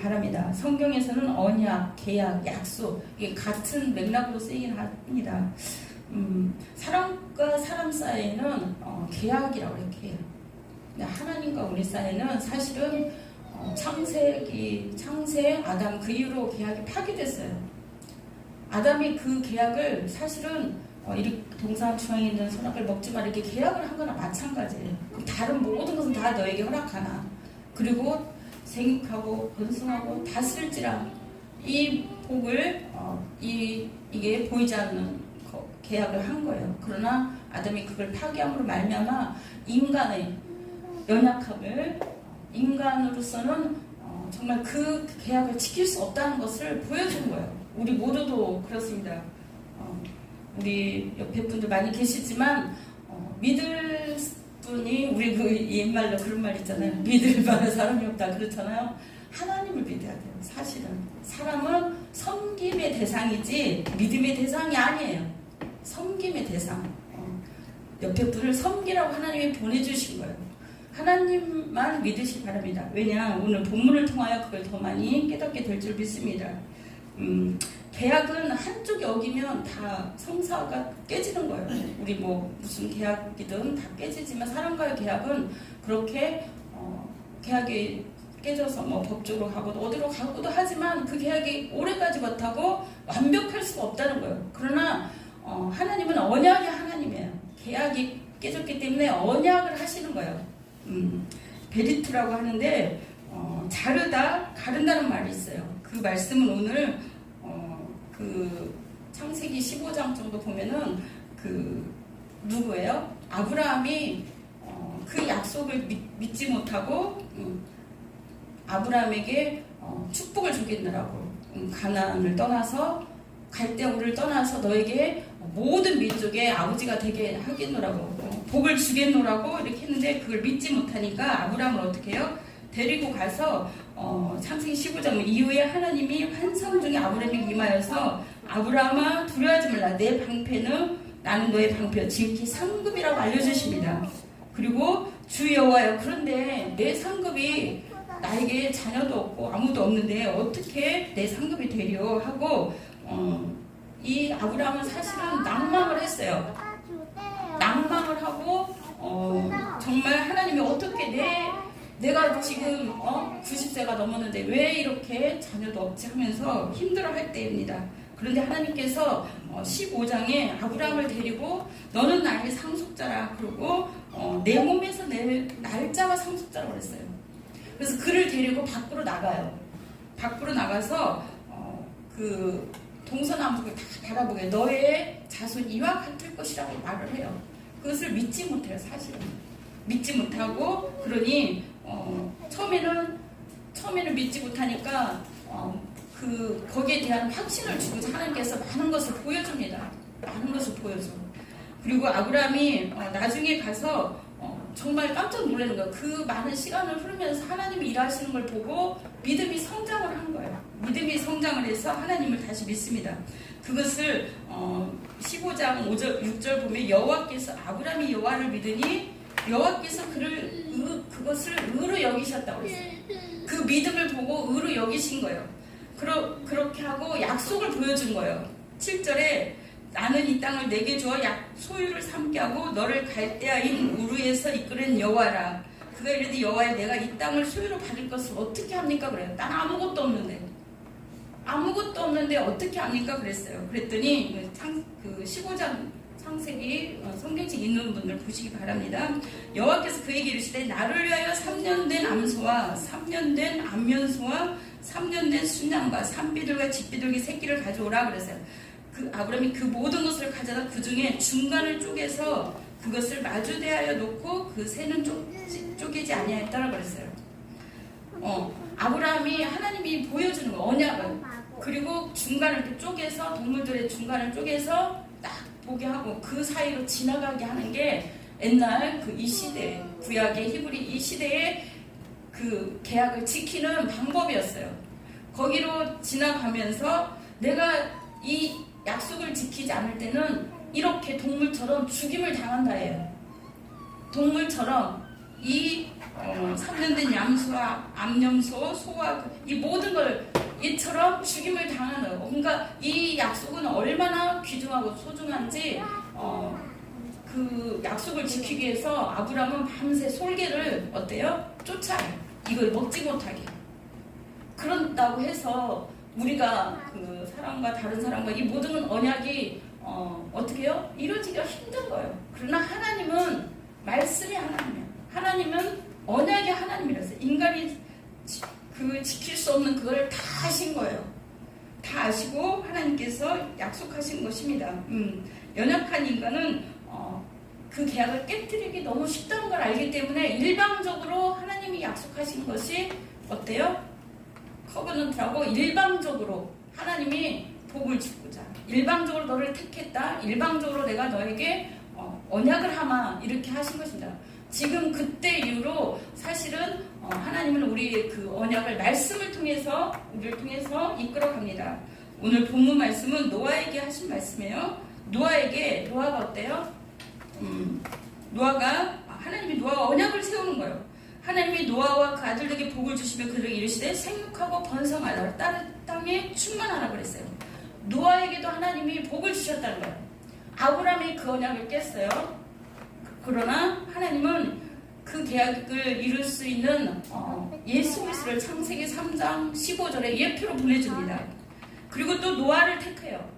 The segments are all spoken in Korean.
바랍니다. 성경에서는 언약, 계약, 약속 이게 같은 맥락으로 쓰이긴 합니다. 사람과 사람 사이에는 계약이라고 이렇게 해요. 하나님과 우리 사이에는 사실은 창세 아담 그 이후로 계약이 파기됐어요. 아담이 그 계약을 사실은 이렇게 동산 중앙에 있는 선악을 먹지 마 이렇게 계약을 한 거나 마찬가지예요. 그럼 다른 모든 것은 다 너에게 허락하나 그리고 생육하고 번성하고 다스릴지라 이 복을 이게 보이지 않는 계약을 한 거예요. 그러나 아담이 그걸 파기함으로 말미암아 인간의 연약함을 인간으로서는 정말 그 계약을 지킬 수 없다는 것을 보여준 거예요. 우리 모두도 그렇습니다. 우리 옆에 분들 많이 계시지만 믿을 분이 우리 그 옛말로 그런 말 있잖아요. 믿을 만한 사람이 없다 그렇잖아요. 하나님을 믿어야 돼요. 사실은 사람은 섬김의 대상이지 믿음의 대상이 아니에요. 섬김의 대상. 옆에 분을 섬기라고 하나님이 보내주신 거예요. 하나님만 믿으시기 바랍니다. 왜냐 오늘 본문을 통하여 그걸 더 많이 깨닫게 될 줄 믿습니다. 계약은 한쪽이 어기면 다 성사가 깨지는 거예요. 우리 뭐 무슨 계약이든 다 깨지지만 사람과의 계약은 그렇게 계약이 깨져서 뭐 법적으로 가고도 어디로 가고도 하지만 그 계약이 오래가지 못하고 완벽할 수가 없다는 거예요. 그러나 하나님은 언약의 하나님이에요. 계약이 깨졌기 때문에 언약을 하시는 거예요. 베리트라고 하는데 자르다 가른다는 말이 있어요. 그 말씀은 오늘 그 창세기 15장 정도 보면은 그 누구예요? 아브라함이 그 약속을 믿지 못하고 아브라함에게 축복을 주겠느라고 가나안을 떠나서 갈대우를 떠나서 너에게 모든 민족의 아버지가 되게 하겠노라고 복을 주겠노라고 이렇게 했는데 그걸 믿지 못하니까 아브라함을 어떻게 해요? 데리고 가서 창세기 15장 이후에 하나님이 환상 중에 아브라함에게 임하여서 아브라함아 두려워하지 말라 내 방패는 나는 너의 방패여 지극히 상급이라고 알려주십니다. 그리고 주 여호와여 그런데 내 상급이 나에게 자녀도 없고 아무도 없는데 어떻게 내 상급이 되려 하고 이 아브라함은 사실은 낭망을 했어요. 낭망을 하고 정말 하나님이 어떻게 내가 지금 90세가 넘었는데 왜 이렇게 자녀도 없지 하면서 힘들어할 때입니다. 그런데 하나님께서 15장에 아브라함을 데리고 너는 나의 상속자라 그러고 내 몸에서 내 날짜가 상속자라고 그랬어요. 그래서 그를 데리고 밖으로 나가요. 밖으로 나가서 그 동서남북을 다 바라보게 너의 자손 이와 같을 것이라고 말을 해요. 그것을 믿지 못해요. 사실은 믿지 못하고 그러니 처음에는 믿지 못하니까 거기에 대한 확신을 주고 하나님께서 많은 것을 보여줍니다. 많은 것을 보여줘. 그리고 아브라함이 나중에 가서 정말 깜짝 놀라는 거예요. 그 많은 시간을 흐르면서 하나님이 일하시는 걸 보고 믿음이 성장을 한 거예요. 믿음이 성장을 해서 하나님을 다시 믿습니다. 그것을 15장 5절 6절 보면 여호와께서 아브라함이 여호와를 믿으니 여호와께서 그것을 의로 여기셨다고 했어요. 그 믿음을 보고 의로 여기신 거예요. 그렇게 하고 약속을 보여준 거예요. 7절에 나는 이 땅을 내게 주어 소유를 삼게 하고 너를 갈대아인 우르에서 이끌은 여호와라. 그가 이르되 여호와여 내가 이 땅을 소유로 받을 것을 어떻게 합니까? 그래요. 난 아무것도 없는데 어떻게 합니까? 그랬어요. 그랬더니 그 15장 창세기 성경책 있는 분들 보시기 바랍니다. 여호와께서 그에게 이르시되 나를 위하여 3년 된 암소와 3년 된 암면소와 3년 된 순양과 산비둘과 집비둘기 새끼를 가져오라 그랬어요. 그 아브라함이 그 모든 것을 가져다 그 중에 중간을 쪼개서 그것을 마주대하여 놓고 그 새는 쪼개지 아니하였다라고 그랬어요. 아브라함이 하나님이 보여주는 거 언약을 그리고 중간을 이렇게 쪼개서 동물들의 중간을 쪼개서 딱 보게 하고 그 사이로 지나가게 하는 게 옛날 그 이 시대 구약의 히브리 이 시대의 그 계약을 지키는 방법이었어요. 거기로 지나가면서 내가 이 약속을 지키지 않을 때는 이렇게 동물처럼 죽임을 당한다 해요. 동물처럼 이 3년 된 양수와 암염소, 소와 이 모든 것 그래서 죽임을 당하는, 그러니까 이 약속은 얼마나 귀중하고 소중한지 그 약속을 지키기 위해서 아브라함은 밤새 솔개를 어때요? 쫓아요. 이걸 먹지 못하게. 그런다고 해서 우리가 그 사람과 다른 사람과 이 모든 언약이 어떻게 해요? 이루어지기가 힘든 거예요. 그러나 하나님은 말씀이 하나님이에요. 하나님은 언약이 하나님이라서 인간이 그 지킬 수 없는 그걸 다 아신 거예요. 다 아시고 하나님께서 약속하신 것입니다. 연약한 인간은 그 계약을 깨뜨리기 너무 쉽다는 걸 알기 때문에 일방적으로 하나님이 약속하신 것이 어때요? 커버넌트라고 일방적으로 하나님이 복을 주고자 일방적으로 너를 택했다. 일방적으로 내가 너에게 언약을 하마 이렇게 하신 것입니다. 지금 그때 이후로 사실은 하나님은 우리 그 언약을 말씀을 통해서 우리를 통해서 이끌어갑니다. 오늘 본문 말씀은 노아에게 하신 말씀이에요. 노아가 어때요? 하나님이 노아와 언약을 세우는 거예요. 하나님이 노아와 그 아들에게 복을 주시며 그들에게 이르시되 생육하고 번성하라 땅에 충만하라 그랬어요. 노아에게도 하나님이 복을 주셨다는 거예요. 아브라함이 그 언약을 깼어요. 그러나 하나님은 그 계약을 이룰 수 있는 예수 그리스도를 창세기 3장 15절에 예표로 보내줍니다. 그리고 또 노아를 택해요.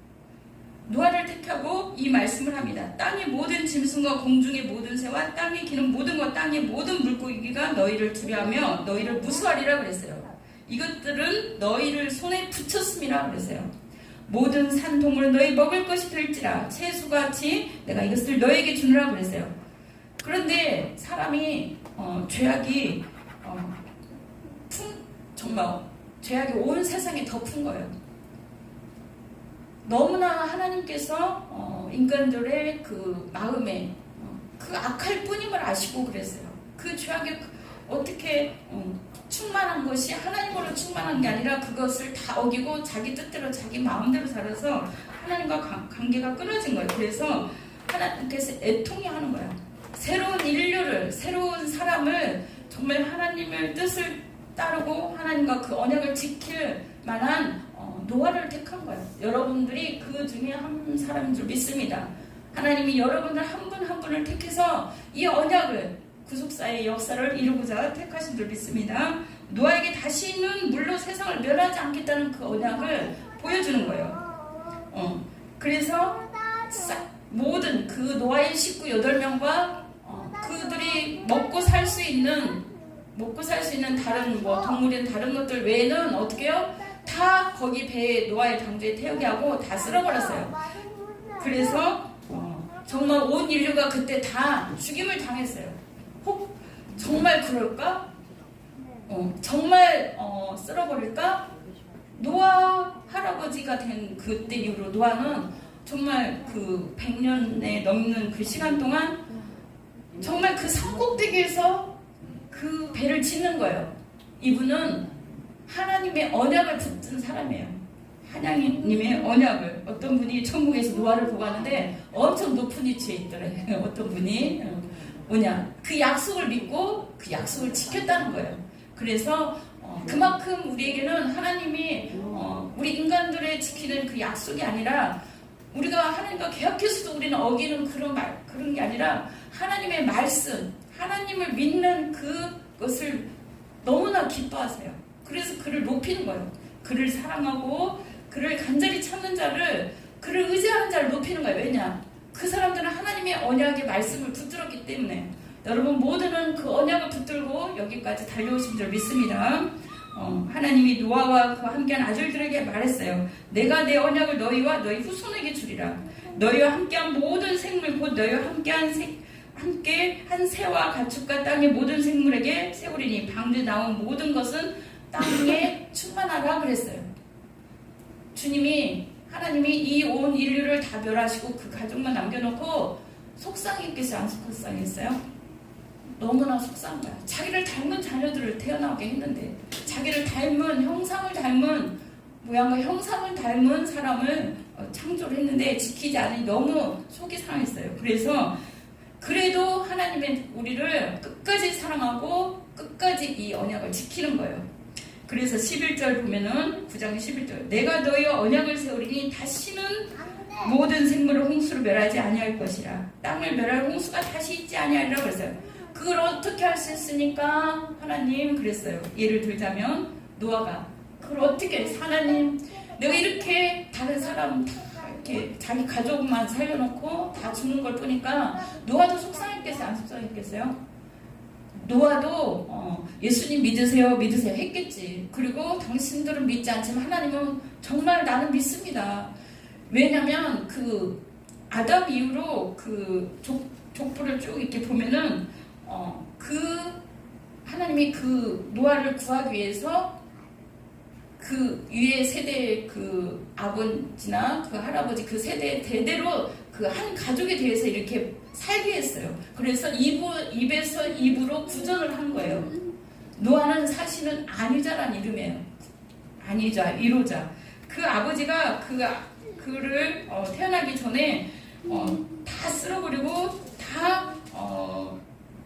노아를 택하고 이 말씀을 합니다. 땅의 모든 짐승과 공중의 모든 새와 땅에 기는 모든 것 땅의 모든 물고기가 너희를 두려하며 너희를 무수하리라 그랬어요. 이것들은 너희를 손에 붙였음이라 그랬어요. 모든 산동물 너희 먹을 것이 될지라 채소같이 내가 이것을 너희에게 주느라 그랬어요. 그런데 사람이 죄악이 정말 죄악이 온 세상에 덮은 거예요. 너무나 하나님께서 인간들의 그 마음에 그 악할 뿐임을 아시고 그랬어요. 그 죄악이 어떻게 충만한 것이 하나님으로 충만한 게 아니라 그것을 다 어기고 자기 뜻대로 자기 마음대로 살아서 하나님과 관계가 끊어진 거예요. 그래서 하나님께서 애통해 하는 거예요. 새로운 인류를, 새로운 사람을 정말 하나님의 뜻을 따르고 하나님과 그 언약을 지킬 만한 노아를 택한 거예요. 여러분들이 그 중에 한 사람인 줄 믿습니다. 하나님이 여러분들 한 분 한 분을 택해서 이 언약을 구속사의 역사를 이루고자 택하신 줄 믿습니다. 노아에게 다시는 물로 세상을 멸하지 않겠다는 그 언약을 보여주는 거예요. 그래서 모든 그 노아의 식구 8명과 그들이 먹고 살 수 있는 다른 동물이나 다른 것들 외에는 어떻게 해요? 다 거기 배에 노아의 방주에 태우게 하고 다 쓸어버렸어요. 그래서 정말 온 인류가 그때 다 죽임을 당했어요. 혹 정말 그럴까? 정말 쓸어버릴까? 노아 할아버지가 된 그때 이후로 노아는 정말 그 100년에 넘는 그 시간 동안 정말 그 산꼭대기에서 그 배를 짓는 거예요. 이분은 하나님의 언약을 붙든 사람이에요. 하나님의 언약을. 어떤 분이 천국에서 노아를 보고 가는데 엄청 높은 위치에 있더래. 어떤 분이 그 약속을 믿고 그 약속을 지켰다는 거예요. 그래서 그만큼 우리에게는 하나님이 우리 인간들의 지키는 그 약속이 아니라 우리가 하나님과 계약해서도 우리는 어기는 그런 게 아니라 하나님의 말씀, 하나님을 믿는 그것을 너무나 기뻐하세요. 그래서 그를 높이는 거예요. 그를 사랑하고 그를 간절히 찾는 자를, 그를 의지하는 자를 높이는 거예요. 왜냐? 그 사람들은 하나님의 언약의 말씀을 붙들었기 때문에. 여러분 모두는 그 언약을 붙들고 여기까지 달려오신 줄 믿습니다. 하나님이 노아와 그와 함께한 아들들에게 말했어요. 내가 내 언약을 너희와 너희 후손에게 주리라. 너희와 함께한 모든 생물 곧 너희와 함께한 새와 가축과 땅의 모든 생물에게 세우리니 방주에 나온 모든 것은 땅에 충만하라 그랬어요. 하나님이 이 온 인류를 다 멸하시고 그 가족만 남겨놓고 속상했겠어요? 안 속상했어요? 너무나 속상한 거야. 자기를 닮은 자녀들을 태어나게 했는데 자기를 닮은 형상을 닮은 모양과 형상을 닮은 사람을 창조를 했는데 지키지 않으니 너무 속이 상했어요. 그래서 그래도 하나님의 우리를 끝까지 사랑하고 끝까지 이 언약을 지키는 거예요. 그래서 11절 보면은 9장 11절 내가 너희와 언약을 세우리니 다시는 모든 생물을 홍수로 멸하지 아니할 것이라. 땅을 멸할 홍수가 다시 있지 아니하리라 그랬어요. 그걸 어떻게 할 수 있습니까? 하나님 그랬어요. 예를 들자면 노아가 그걸 어떻게 하나님 내가 이렇게 다른 사람 다 이렇게 자기 가족만 살려놓고 다 죽는 걸 보니까 노아도 속상했겠어요? 안 속상했겠어요? 노아도 예수님 믿으세요 했겠지. 그리고 당신들은 믿지 않지만 하나님은 정말 나는 믿습니다. 왜냐면 그 아담 이후로 그 족보를 쭉 이렇게 보면은 그 하나님이 그 노아를 구하기 위해서 그 위에 세대 그 아버지나 그 할아버지 그 세대 대대로 그 한 가족에 대해서 이렇게 살게 했어요. 그래서 입에서 입으로 구전을 한 거예요. 노아는 사실은 안위자라는 이름이에요. 안위자, 1호자. 그 아버지가 그를 태어나기 전에 다 쓸어버리고 다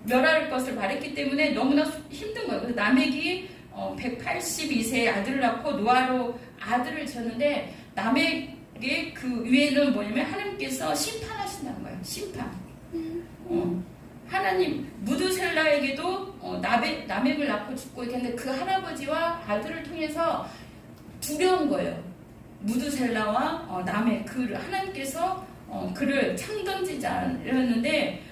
멸할 것을 말했기 때문에 너무나 힘든 거예요. 그래서 라멕이 182세의 아들을 낳고 노아로 아들을 지었는데 라멕의 그 위에는 뭐냐면 하나님께서 심판하신다는 거예요. 심판. 하나님 무드셀라에게도 라멕을 낳고 죽고 했는데 그 할아버지와 아들을 통해서 두려운 거예요. 무드셀라와 라멕 그 하나님께서 그를 창 던지지 않았는데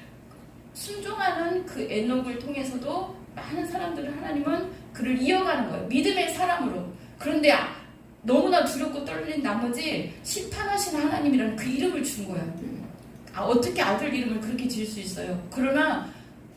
순종하는 그 에녹을 통해서도 많은 사람들은 하나님은 그를 이어가는 거예요. 믿음의 사람으로. 그런데 너무나 두렵고 떨린 나머지 심판하시는 하나님이라는 그 이름을 준 거예요. 어떻게 아들 이름을 그렇게 지을 수 있어요? 그러나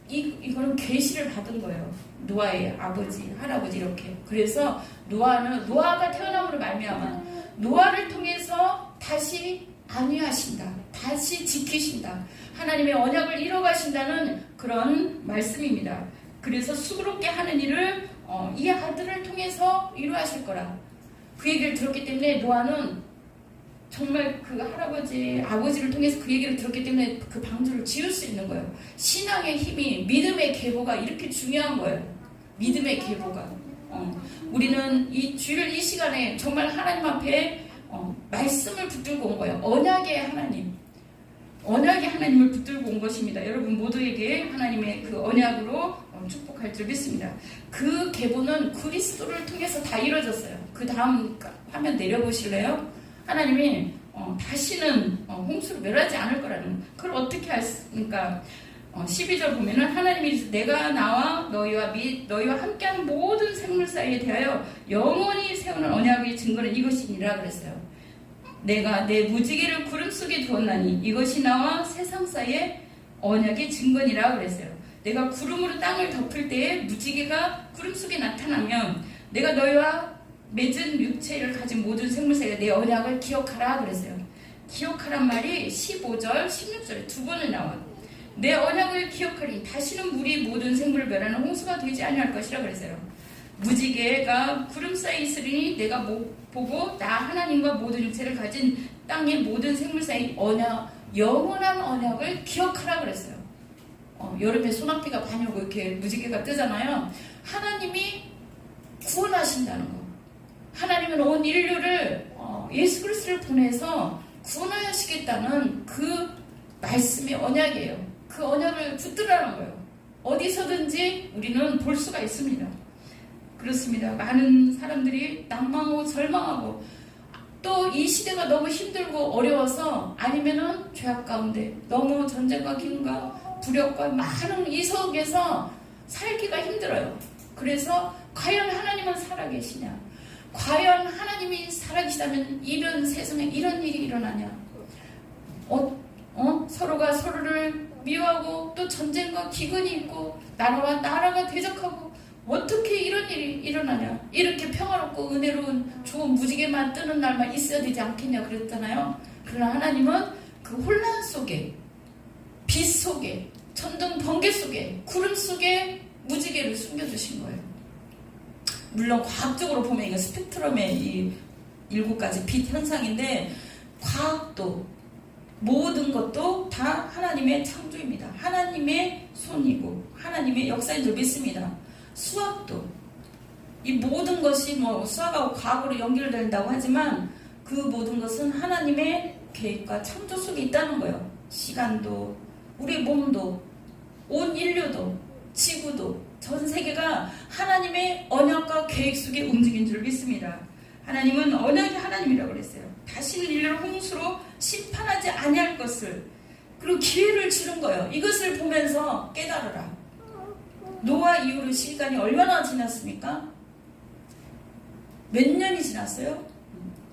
이거는 계시를 받은 거예요. 노아의 아버지, 할아버지 이렇게. 그래서 노아가 태어남으로 말미암아 노아를 통해서 다시 안위하신다. 다시 지키신다. 하나님의 언약을 이뤄가신다는 그런 말씀입니다. 그래서 수고롭게 하는 일을 이 아들을 통해서 이루하실 거라. 그 얘기를 들었기 때문에 노아는 정말 그 할아버지, 아버지를 통해서 그 얘기를 들었기 때문에 그 방주를 지을 수 있는 거예요. 신앙의 힘이, 믿음의 계보가 이렇게 중요한 거예요. 믿음의 계보가. 우리는 이 주일 이 시간에 정말 하나님 앞에 말씀을 붙들고 온 거예요. 언약의 하나님. 언약의 하나님을 붙들고 온 것입니다. 여러분 모두에게 하나님의 그 언약으로 축복할 줄 믿습니다. 그 계보는 그리스도를 통해서 다 이루어졌어요. 그 다음 화면 내려보실래요? 하나님이 다시는 홍수를 멸하지 않을 거라는 그걸 어떻게 하십니까? 12절 보면은 하나님이 내가 나와 너희와 함께하는 모든 생물 사이에 대하여 영원히 세우는 언약의 증거는 이것이니라 그랬어요. 내가 내 무지개를 구름 속에 두었나니 이것이 나와 세상 사이의 언약의 증거니라 그랬어요. 내가 구름으로 땅을 덮을 때에 무지개가 구름 속에 나타나면 내가 너희와 맺은 육체를 가진 모든 생물 사이에 내 언약을 기억하라 그랬어요. 기억하란 말이 15절, 16절에 두 번을 나와요. 내 언약을 기억하리 다시는 물이 모든 생물을 멸하는 홍수가 되지 아니할 것이라 그랬어요. 무지개가 구름 사이에 있으리니 내가 보고 나 하나님과 모든 육체를 가진 땅의 모든 생물 사이 영원한 언약을 기억하라 그랬어요. 여름에 소나기가 많이 오고 이렇게 무지개가 뜨잖아요. 하나님이 구원하신다는 거. 하나님은 온 인류를 예수 그리스도를 보내서 구원하시겠다는 그 말씀의 언약이에요. 그 언약을 붙들라는 거예요. 어디서든지 우리는 볼 수가 있습니다. 그렇습니다. 많은 사람들이 낭망하고 절망하고 또 이 시대가 너무 힘들고 어려워서 아니면은 죄악 가운데 너무 전쟁과 기근과 불역과 많은 이 속에서 살기가 힘들어요. 그래서 과연 하나님은 살아계시냐? 과연 하나님이 살아계시다면 이런 세상에 이런 일이 일어나냐? 서로가 서로를 미워하고 또 전쟁과 기근이 있고 나라와 나라가 대적하고 어떻게 이런 일이 일어나냐? 이렇게 평화롭고 은혜로운 좋은 무지개만 뜨는 날만 있어야 되지 않겠냐 그랬잖아요. 그러나 하나님은 그 혼란 속에 빛 속에 천둥 번개 속에 구름 속에 무지개를 숨겨주신 거예요. 물론 과학적으로 보면 이거 스펙트럼의 이 7가지 빛 현상인데 과학도 모든 것도 다 하나님의 창조입니다. 하나님의 손이고 하나님의 역사인 줄 믿습니다. 수학도 이 모든 것이 뭐 수학하고 과학으로 연결된다고 하지만 그 모든 것은 하나님의 계획과 창조 속에 있다는 거예요. 시간도, 우리 몸도, 온 인류도, 지구도, 전 세계가 하나님의 언약과 계획 속에 움직인 줄 믿습니다. 하나님은 언약의 하나님이라고 그랬어요. 다시는 인류를 홍수로 심판하지 아니할 것을, 그리고 기회를 주는 거예요. 이것을 보면서 깨달으라. 노아 이후로 시간이 얼마나 지났습니까? 몇 년이 지났어요?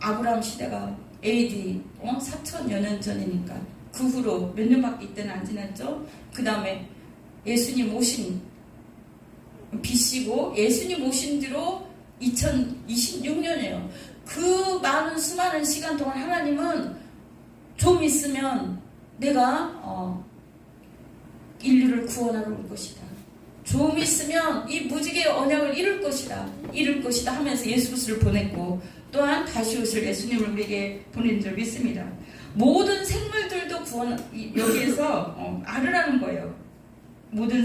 아브라함 시대가 AD 4천여 년 전이니까 그 후로 몇 년밖에 이때는 안 지났죠. 그 다음에 예수님 오신 BC고 예수님 오신 뒤로 2026년이에요. 그 많은 수많은 시간 동안 하나님은 좀 있으면 내가 인류를 구원하러 올 것이다. 좀 있으면 이 무지개의 언약을 이룰 것이다 하면서 예수 그리스도를 보냈고, 또한 다시 오실 예수님을 우리에게 보낸 줄 믿습니다. 모든 생물들도 여기에서 알으라는 거예요. 모든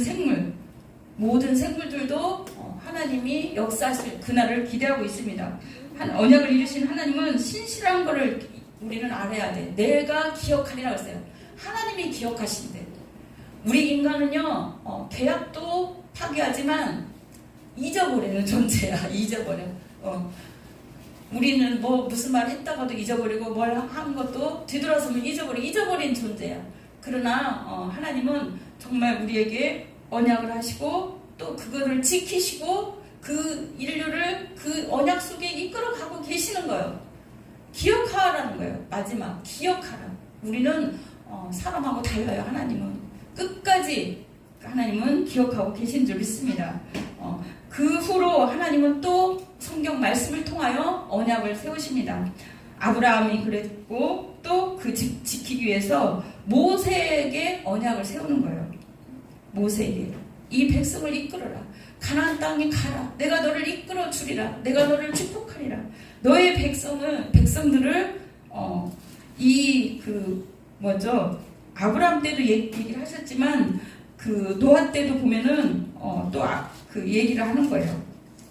생물들도 하나님이 역사하실 그날을 기대하고 있습니다. 언약을 이루신 하나님은 신실한 것을 우리는 알아야 돼. 내가 기억하리라고 했어요. 하나님이 기억하신대. 우리 인간은요, 계약도 파기하지만 잊어버리는 존재야. 잊어버려. 우리는 무슨 말 했다가도 잊어버리고 뭘 한 것도 뒤돌아서면 잊어버린 존재야. 그러나 하나님은 정말 우리에게 언약을 하시고 또 그거를 지키시고 그 인류를 그 언약 속에 이끌어가고 계시는 거예요. 기억하라는 거예요. 마지막 기억하라. 우리는 사람하고 달라요. 하나님은 기억하고 계신 줄 믿습니다. 그 후로 하나님은 또 성경 말씀을 통하여 언약을 세우십니다. 아브라함이 그랬고 또 그 지키기 위해서 모세에게 언약을 세우는 거예요. 모세에게 이 백성을 이끌어라. 가나안 땅에 가라. 내가 너를 이끌어 주리라. 내가 너를 축복하리라. 너의 백성들을 아브라함 때도 얘기를 하셨지만 그 노아 때도 보면은 또 그 얘기를 하는 거예요.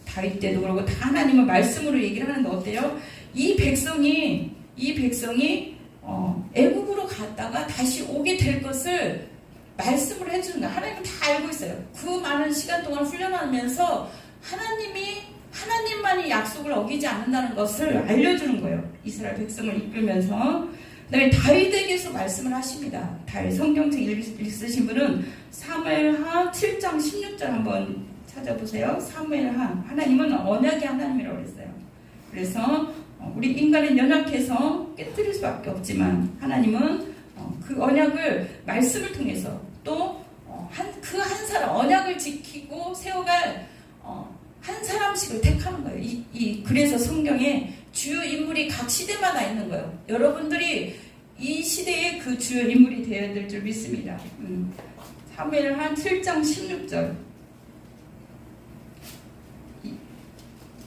다윗 때도 그러고 다 하나님은 말씀으로 얘기를 하는데 어때요? 이 백성이 애국으로 갔다가 다시 오게 될 것을 말씀을 해주는 거예요. 하나님은 다 알고 있어요. 그 많은 시간 동안 훈련하면서 하나님만이 약속을 어기지 않는다는 것을 알려주는 거예요. 이스라엘 백성을 이끌면서. 그다음에 다윗에게서 말씀을 하십니다. 다윗 성경책 읽으신 분은 사무엘하 7장 16절 한번 찾아보세요. 사무엘하. 하나님은 언약의 하나님이라고 그랬어요. 그래서 우리 인간은 연약해서 깨뜨릴 수밖에 없지만 하나님은 그 언약을 말씀을 통해서 또 그 한 사람 언약을 지키고 세워갈 한 사람씩을 택하는 거예요. 그래서 성경에 주요 인물이 각 시대마다 있는 거예요. 여러분들이 이 시대의 그 주요 인물이 되어야 될 줄 믿습니다. 사무엘하 7장 16절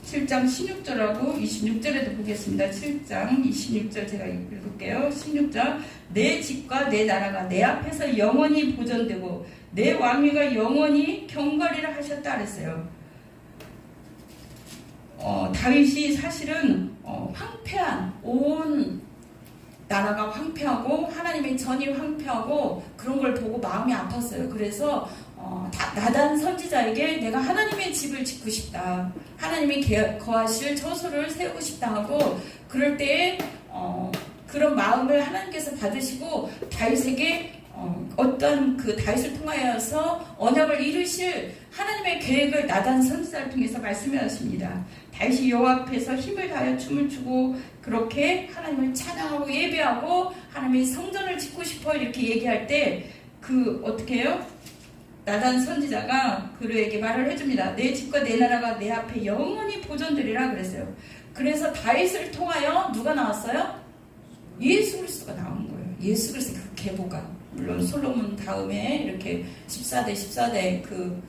7장 16절하고 26절에도 보겠습니다. 7장 26절 제가 읽을게요. 16절 내 집과 내 나라가 내 앞에서 영원히 보존되고 내 왕위가 영원히 경거리라 하셨다 그랬어요. 다윗이 사실은 황폐한 온 나라가 황폐하고 하나님의 전이 황폐하고 그런 걸 보고 마음이 아팠어요. 그래서 나단 선지자에게 내가 하나님의 집을 짓고 싶다. 하나님이 거하실 처소를 세우고 싶다 하고 그럴 때에 그런 마음을 하나님께서 받으시고 다윗에게 어떤 그 다윗을 통하여서 언약을 이루실 하나님의 계획을 나단 선지자를 통해서 말씀하십니다. 다윗이 여호와 앞에서 힘을 다하여 춤을 추고 그렇게 하나님을 찬양하고 예배하고 하나님의 성전을 짓고 싶어 이렇게 얘기할 때 어떻게 해요? 나단 선지자가 그에게 말을 해줍니다. 내 집과 내 나라가 내 앞에 영원히 보존되리라 그랬어요. 그래서 다윗을 통하여 누가 나왔어요? 예수 그리스도가 나온 거예요. 예수 그리스도 그 계보가. 물론 솔로몬 다음에 이렇게 14대 그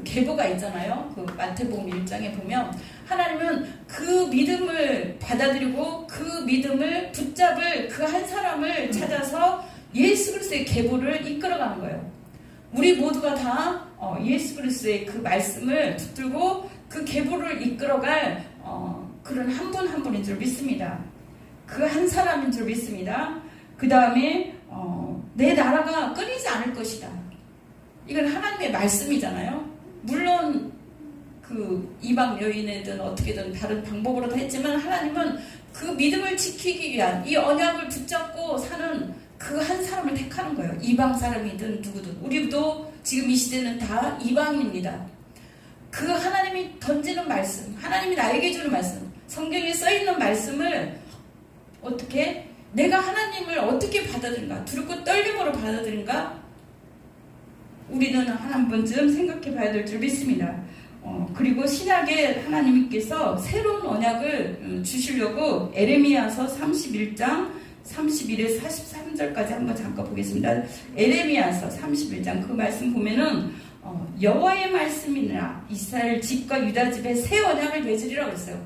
계보가 있잖아요. 그 마태복음 1장에 보면 하나님은 그 믿음을 받아들이고 그 믿음을 붙잡을 그 한 사람을 찾아서 예수 그리스도의 계보를 이끌어가는 거예요. 우리 모두가 다 예수 그리스도의 그 말씀을 붙들고 그 그 계보를 이끌어갈 그런 한 분 한 분인 줄 믿습니다. 그 한 사람인 줄 믿습니다. 그 다음에 내 나라가 끊이지 않을 것이다. 이건 하나님의 말씀이잖아요. 물론 그 이방 여인이든 어떻게든 다른 방법으로 다 했지만 하나님은 그 믿음을 지키기 위한 이 언약을 붙잡고 사는 그 한 사람을 택하는 거예요. 이방 사람이든 누구든. 우리도 지금 이 시대는 다 이방인입니다. 그 하나님이 던지는 말씀, 하나님이 나에게 주는 말씀, 성경에 써있는 말씀을 어떻게 내가 하나님을 어떻게 받아들인가, 두렵고 떨림으로 받아들인가, 우리는 한 번쯤 생각해 봐야 될 줄 믿습니다. 그리고 신약에 하나님께서 새로운 언약을 주시려고 에레미야서 31장 31에서 43절까지 한번 잠깐 보겠습니다. 에레미야서 31장 그 말씀 보면은 여호와의 말씀이나 이스라엘 집과 유다 집에 새 언약을 맺으리라고 했어요.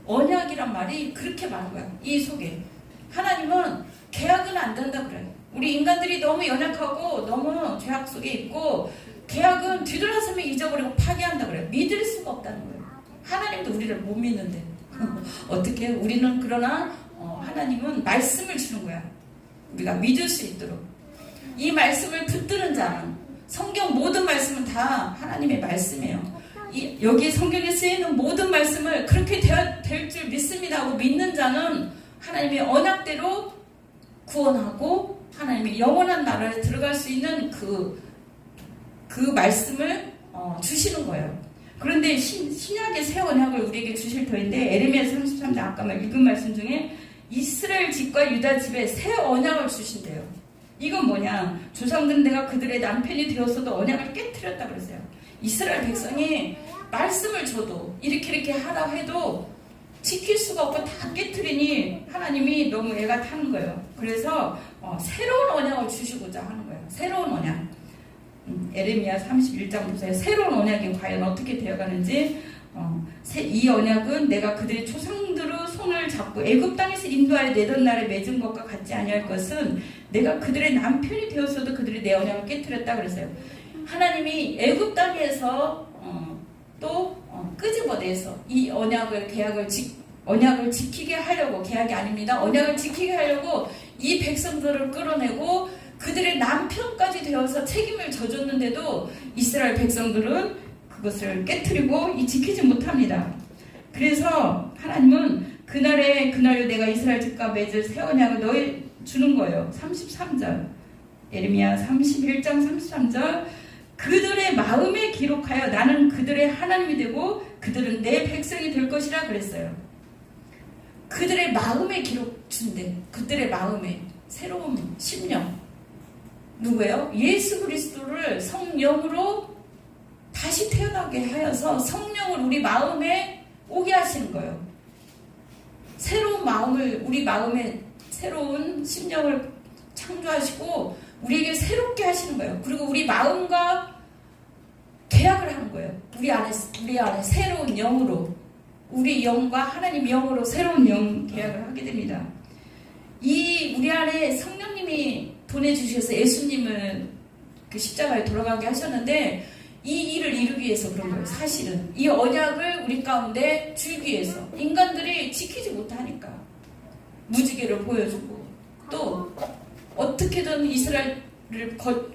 언약이란 말이 그렇게 많은 거야. 이 속에 하나님은 계약은 안 된다 그래요. 우리 인간들이 너무 연약하고 너무 죄악 속에 있고 계약은 뒤돌아서면 잊어버리고 파괴한다 그래요. 믿을 수가 없다는 거예요. 하나님도 우리를 못 믿는데 어떻게 우리는 그러나 하나님은 말씀을 주는 거야. 우리가 믿을 수 있도록 이 말씀을 붙드는 자는 성경 모든 말씀은 다 하나님의 말씀이에요. 여기 성경에 쓰이는 모든 말씀을 그렇게 될 줄 믿습니다 하고 믿는 자는 하나님의 언약대로 구원하고 하나님의 영원한 나라에 들어갈 수 있는 그 말씀을 주시는 거예요. 그런데 신약의 새 언약을 우리에게 주실 터인데 에레미야 33장 아까 읽은 말씀 중에 이스라엘 집과 유다 집에 새 언약을 주신대요. 이건 뭐냐? 조상들은 내가 그들의 남편이 되었어도 언약을 깨트렸다 그랬어요. 이스라엘 백성이 말씀을 줘도 이렇게 하라 해도 지킬 수가 없고 다 깨트리니 하나님이 너무 애가 타는 거예요. 그래서 새로운 언약을 주시고자 하는 거예요. 새로운 언약. 에레미야 31장 보세요. 새로운 언약이 과연 어떻게 되어가는지. 이 언약은 내가 그들의 조상들의 손을 잡고 애굽 땅에서 인도하여 내던 날에 맺은 것과 같지 아니할 것은 내가 그들의 남편이 되었어도 그들이 내 언약을 깨트렸다 그랬어요. 하나님이 애굽 땅에서 또 끄집어내서 이 언약을 지키게 하려고, 계약이 아닙니다. 언약을 지키게 하려고 이 백성들을 끌어내고 그들의 남편까지 되어서 책임을 져줬는데도 이스라엘 백성들은 그것을 깨트리고 지키지 못합니다. 그래서 하나님은 그날로 내가 이스라엘 집과 맺을 새 언약을 너희 주는 거예요. 33절 에레미야 31장 33절 그들의 마음에 기록하여 나는 그들의 하나님이 되고 그들은 내 백성이 될 것이라 그랬어요. 그들의 마음에 기록 준대. 그들의 마음에 새로운 심령. 누구예요? 예수 그리스도를 성령으로 다시 태어나게 하여서 성령을 우리 마음에 오게 하시는 거예요. 새로운 마음을, 우리 마음에 새로운 심령을 창조하시고 우리에게 새롭게 하시는 거예요. 그리고 우리 마음과 계약을 하는 거예요. 우리 안에 새로운 영으로, 우리 영과 하나님 영으로 새로운 영 계약을 하게 됩니다. 우리 안에 성령님이 보내주셔서 예수님을 그 십자가에 돌아가게 하셨는데 이 일을 이루기 위해서 그런 거예요. 사실은 이 언약을 우리 가운데 주기 위해서 인간들이 지키지 못하니까 무지개를 보여주고 또 어떻게든 이스라엘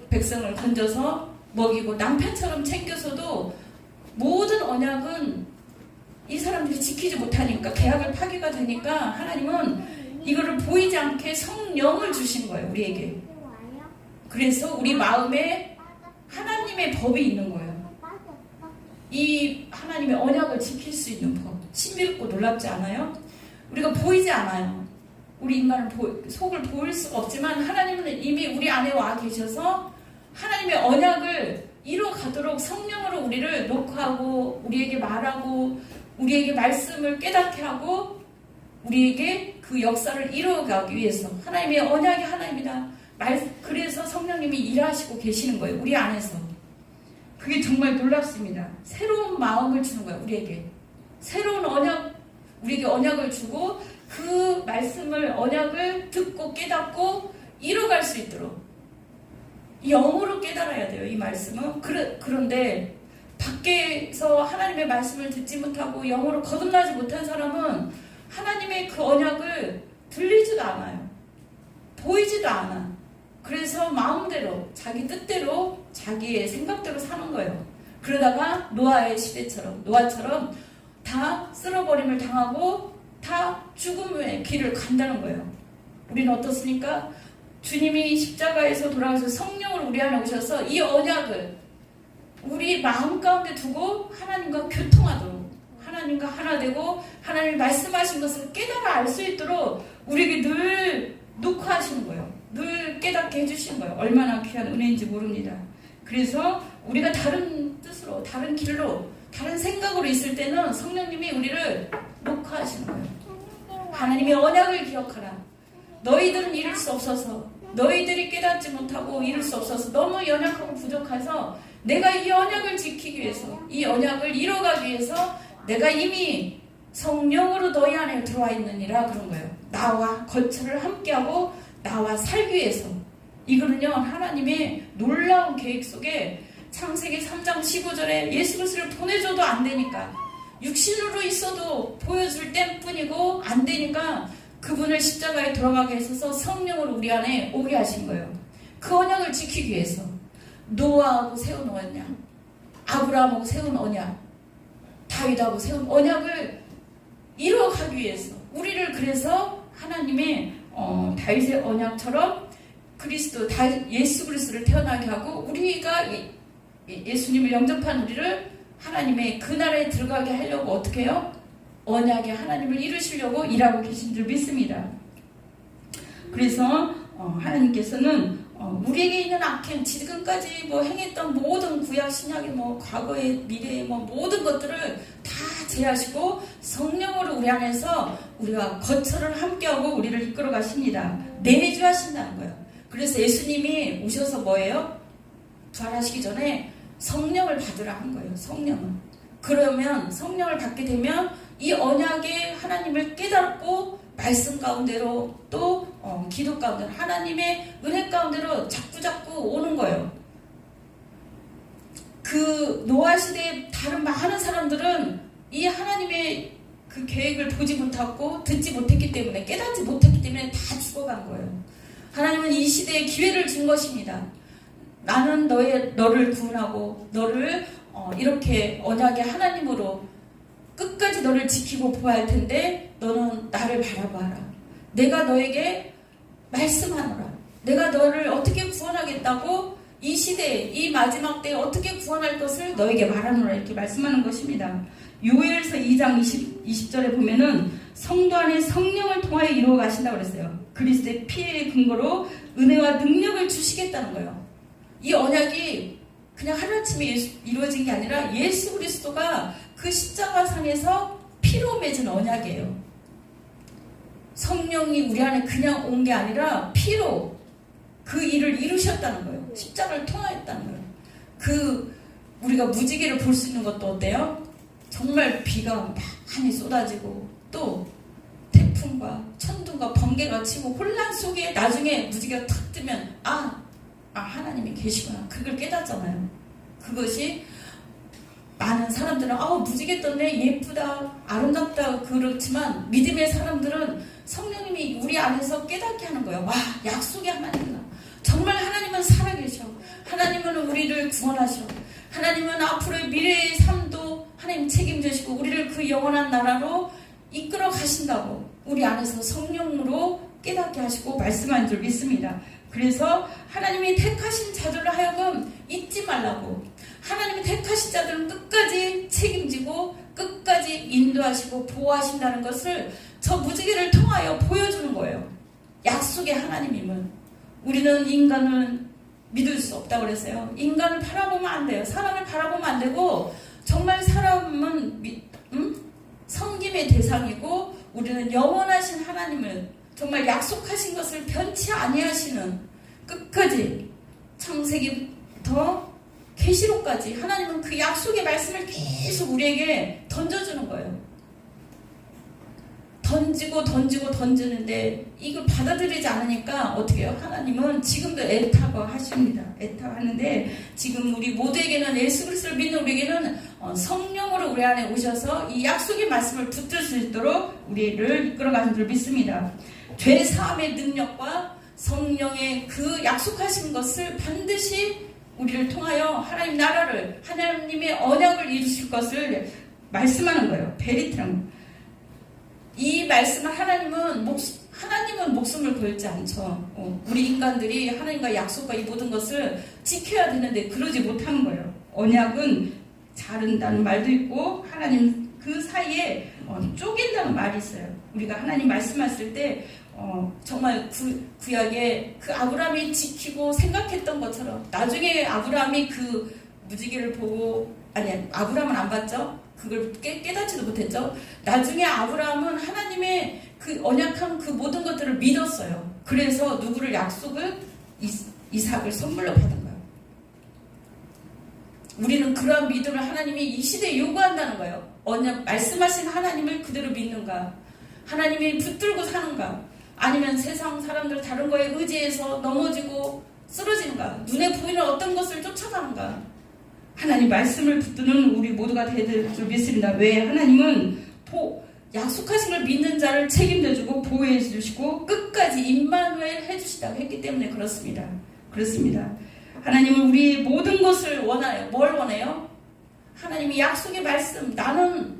백성을 건져서 먹이고 남편처럼 챙겨서도 모든 언약은 이 사람들이 지키지 못하니까 계약을 파기가 되니까 하나님은 이거를 보이지 않게 성령을 주신 거예요. 우리에게. 그래서 우리 마음에 하나님의 법이 있는 거예요. 이 하나님의 언약을 지킬 수 있는 법. 신비롭고 놀랍지 않아요? 우리가 보이지 않아요. 우리 인간은 속을 보일 수가 없지만 하나님은 이미 우리 안에 와 계셔서 하나님의 언약을 이뤄가도록 성령으로 우리를 녹화하고 우리에게 말하고 우리에게 말씀을 깨닫게 하고 우리에게 그 역사를 이루어가기 위해서 하나님의 언약이 하나님이다. 그래서 성령님이 일하시고 계시는 거예요. 우리 안에서. 그게 정말 놀랍습니다. 새로운 마음을 주는 거예요. 우리에게. 새로운 언약, 우리에게 언약을 주고 그 말씀을, 언약을 듣고 깨닫고 이뤄갈 수 있도록 영으로 깨달아야 돼요. 이 말씀은. 그런데 밖에서 하나님의 말씀을 듣지 못하고 영으로 거듭나지 못한 사람은 하나님의 그 언약을 들리지도 않아요. 보이지도 않아. 그래서 마음대로 자기 뜻대로 자기의 생각대로 사는 거예요. 그러다가 노아의 시대처럼, 노아처럼 다 쓸어버림을 당하고 다 죽음의 길을 간다는 거예요. 우리는 어떻습니까? 주님이 십자가에서 돌아가서 성령을 우리 안에 오셔서 이 언약을 우리 마음 가운데 두고 하나님과 교통하도록, 하나님과 하나 되고 하나님이 말씀하신 것을 깨달아 알 수 있도록 우리에게 늘 녹화하시는 거예요. 늘 깨닫게 해주시는 거예요. 얼마나 귀한 은혜인지 모릅니다. 그래서 우리가 다른 뜻으로, 다른 길로, 다른 생각으로 있을 때는 성령님이 우리를 녹화하시는 거예요. 하나님의 언약을 기억하라. 너희들은 이룰 수 없어서, 너희들이 깨닫지 못하고 이룰 수 없어서 너무 연약하고 부족해서 내가 이 언약을 지키기 위해서, 이 언약을 이뤄가기 위해서 내가 이미 성령으로 너희 안에 들어와 있느니라 그런 거예요. 나와 거처를 함께하고 나와 살기 위해서. 이거는요, 하나님의 놀라운 계획 속에 창세기 3장 15절에 예수 그리스도를 보내줘도 안 되니까, 육신으로 있어도 보여줄 때뿐이고 안 되니까 그분을 십자가에 돌아가게 하셔서 성령으로 우리 안에 오게 하신 거예요. 그 언약을 지키기 위해서. 노아하고 세운 언약, 아브라함하고 세운 언약, 다윗하고 세운 언약을 이루어가기 위해서 우리를 그래서 하나님의 다윗의 언약처럼 그리스도, 예수 그리스도를 태어나게 하고 우리가 예수님을 영접한 우리를 하나님의 그 나라에 들어가게 하려고 어떻게 해요? 언약의 하나님을 이루시려고 일하고 계신 줄 믿습니다. 그래서 하나님께서는 우리에게 있는 악행, 지금까지 행했던 모든 구약 신약의 과거의 미래의 모든 것들을 다 제하시고 성령으로 우리 안에서 우리와 거처를 함께하고 우리를 이끌어 가십니다. 내주하신다는 거예요. 그래서 예수님이 오셔서 뭐예요? 부활하시기 전에 성령을 받으라 한 거예요. 성령은. 그러면 성령을 받게 되면 이 언약의 하나님을 깨닫고 말씀 가운데로 또 기도 가운데로 하나님의 은혜 가운데로 자꾸 오는 거예요. 그 노아 시대의 다른 많은 사람들은 이 하나님의 그 계획을 보지 못하고 듣지 못했기 때문에, 깨닫지 못했기 때문에 다 죽어간 거예요. 하나님은 이 시대에 기회를 준 것입니다. 나는 너를 구원하고 너를 이렇게 언약의 하나님으로 끝까지 너를 지키고 보호할 텐데 너는 나를 바라봐라. 내가 너에게 말씀하노라. 내가 너를 어떻게 구원하겠다고 이 시대에, 이 마지막 때에 어떻게 구원할 것을 너에게 말하노라 이렇게 말씀하는 것입니다. 요엘서 2장 20절에 보면은 성도 안에 성령을 통하여 이루어 가신다고 그랬어요. 그리스도의 피의 근거로 은혜와 능력을 주시겠다는 거예요. 이 언약이 그냥 하루아침에 이루어진 게 아니라 예수 그리스도가 그 십자가상에서 피로 맺은 언약이에요. 성령이 우리 안에 그냥 온 게 아니라 피로 그 일을 이루셨다는 거예요. 십자가를 통하였다는 거예요. 우리가 무지개를 볼 수 있는 것도 어때요? 정말 비가 많이 쏟아지고 또 태풍과 천둥과 번개가 치고 혼란 속에 나중에 무지개가 탁 뜨면 하나님이 계시구나. 그걸 깨닫잖아요. 그것이 많은 사람들은 무지개 떴네, 예쁘다, 아름답다 그렇지만 믿음의 사람들은 성령님이 우리 안에서 깨닫게 하는 거예요. 약속의 하나님이다. 정말 하나님은 살아계셔. 하나님은 우리를 구원하셔. 하나님은 앞으로의 미래의 삶도 하나님 책임지시고 우리를 그 영원한 나라로 이끌어 가신다고 우리 안에서 성령으로 깨닫게 하시고 말씀한 줄 믿습니다. 그래서 하나님이 택하신 자들로 하여금 잊지 말라고, 하나님이 택하신 자들은 끝까지 책임지고 끝까지 인도하시고 보호하신다는 것을 저 무지개를 통하여 보여주는 거예요. 약속의 하나님임을. 우리는 인간을 믿을 수 없다고 그랬어요. 인간을 바라보면 안 돼요. 사람을 바라보면 안 되고, 정말 사람은 섬김의 대상이고 우리는 영원하신 하나님을, 정말 약속하신 것을 변치 아니하시는, 끝까지 창세기부터 계시록까지 하나님은 그 약속의 말씀을 계속 우리에게 던져주는 거예요. 던지는데 이걸 받아들이지 않으니까 어떻게 해요? 하나님은 지금도 애타하십니다. 애타하는데 지금 우리 모두에게는 예수 그리스도를 믿는 우리에게는 성령으로 우리 안에 오셔서 이 약속의 말씀을 붙들 수 있도록 우리를 이끌어가는 줄 믿습니다. 죄 사함의 능력과 성령의 그 약속하신 것을 반드시 우리를 통하여 하나님 나라를, 하나님의 언약을 이루실 것을 말씀하는 거예요. 베리트랑. 이 말씀을 하나님은 목숨을 걸지 않죠. 우리 인간들이 하나님과 약속과 이 모든 것을 지켜야 되는데 그러지 못하는 거예요. 언약은 자른다는 말도 있고 하나님 그 사이에 쪼갠다는 말이 있어요. 우리가 하나님 말씀하실 때 정말 구약에 그 아브라함이 지키고 생각했던 것처럼 나중에 아브라함이 그 무지개를 보고 아브라함은 안 봤죠. 그걸 깨닫지도 못했죠. 나중에 아브라함은 하나님의 그 언약한 그 모든 것들을 믿었어요. 그래서 누구를 약속을 이삭을 선물로 받은 거예요. 우리는 그러한 믿음을 하나님이 이 시대에 요구한다는 거예요. 언약 말씀하신 하나님을 그대로 믿는가? 하나님이 붙들고 사는가? 아니면 세상 사람들 다른 거에 의지해서 넘어지고 쓰러지는가? 눈에 보이는 어떤 것을 쫓아가는가? 하나님 말씀을 붙드는 우리 모두가 되는 줄 믿습니다. 왜? 하나님은 약속하신 걸 믿는 자를 책임져주고 보호해 주시고 끝까지 임마누엘 해주시다고 했기 때문에 그렇습니다. 하나님은 우리 모든 것을 원해요. 뭘 원해요? 하나님이 약속의 말씀, 나는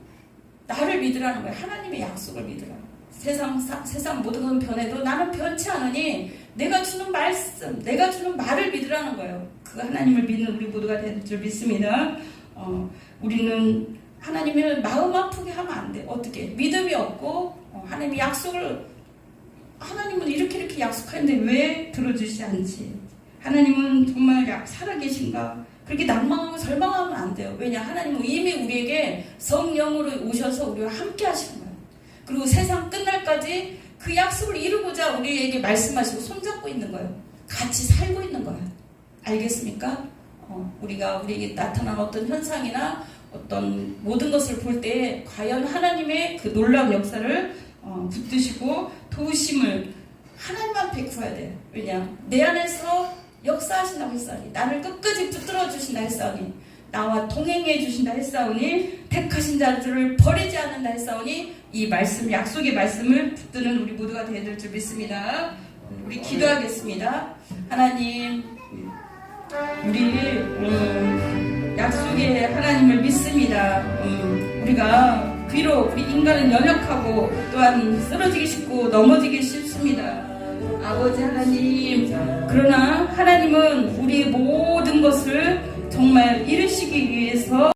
나를 믿으라는 거예요. 하나님의 약속을 믿으라. 세상 모든 건 변해도 나는 변치 않으니 내가 주는 말씀, 내가 주는 말을 믿으라는 거예요. 그 하나님을 믿는 우리 모두가 될 줄 믿습니다. 우리는 하나님을 마음 아프게 하면 안 돼. 어떻게? 믿음이 없고 하나님이 약속을 하나님은 이렇게 약속하는데 왜 들어주시지 않지? 하나님은 정말 살아계신가? 그렇게 낭망하고 절망하면 안 돼요. 왜냐? 하나님은 이미 우리에게 성령으로 오셔서 우리와 함께 하시는 거예요. 그리고 세상 끝날까지 그 약속을 이루고자 우리에게 말씀하시고 손잡고 있는 거예요. 같이 살고 있는 거예요. 알겠습니까? 우리가 우리에게 나타난 어떤 현상이나 어떤 모든 것을 볼 때 과연 하나님의 그 놀라운 역사를 붙드시고 도우심을 하나님한테 구해야 돼요. 왜냐? 내 안에서 역사하신다고 했사오니, 나를 끝까지 붙들어 주신다 했사오니, 나와 동행해 주신다 했사오니, 택하신 자들을 버리지 않는다 했사오니, 이 말씀, 약속의 말씀을 붙드는 우리 모두가 되어야 줄 믿습니다. 우리 기도하겠습니다. 하나님, 우리 약속의 하나님을 믿습니다. 우리가 비록 우리 인간은 연약하고 또한 쓰러지기 쉽고 넘어지기 쉽습니다. 아버지 하나님, 그러나 하나님은 우리의 모든 것을 정말 이루시기 위해서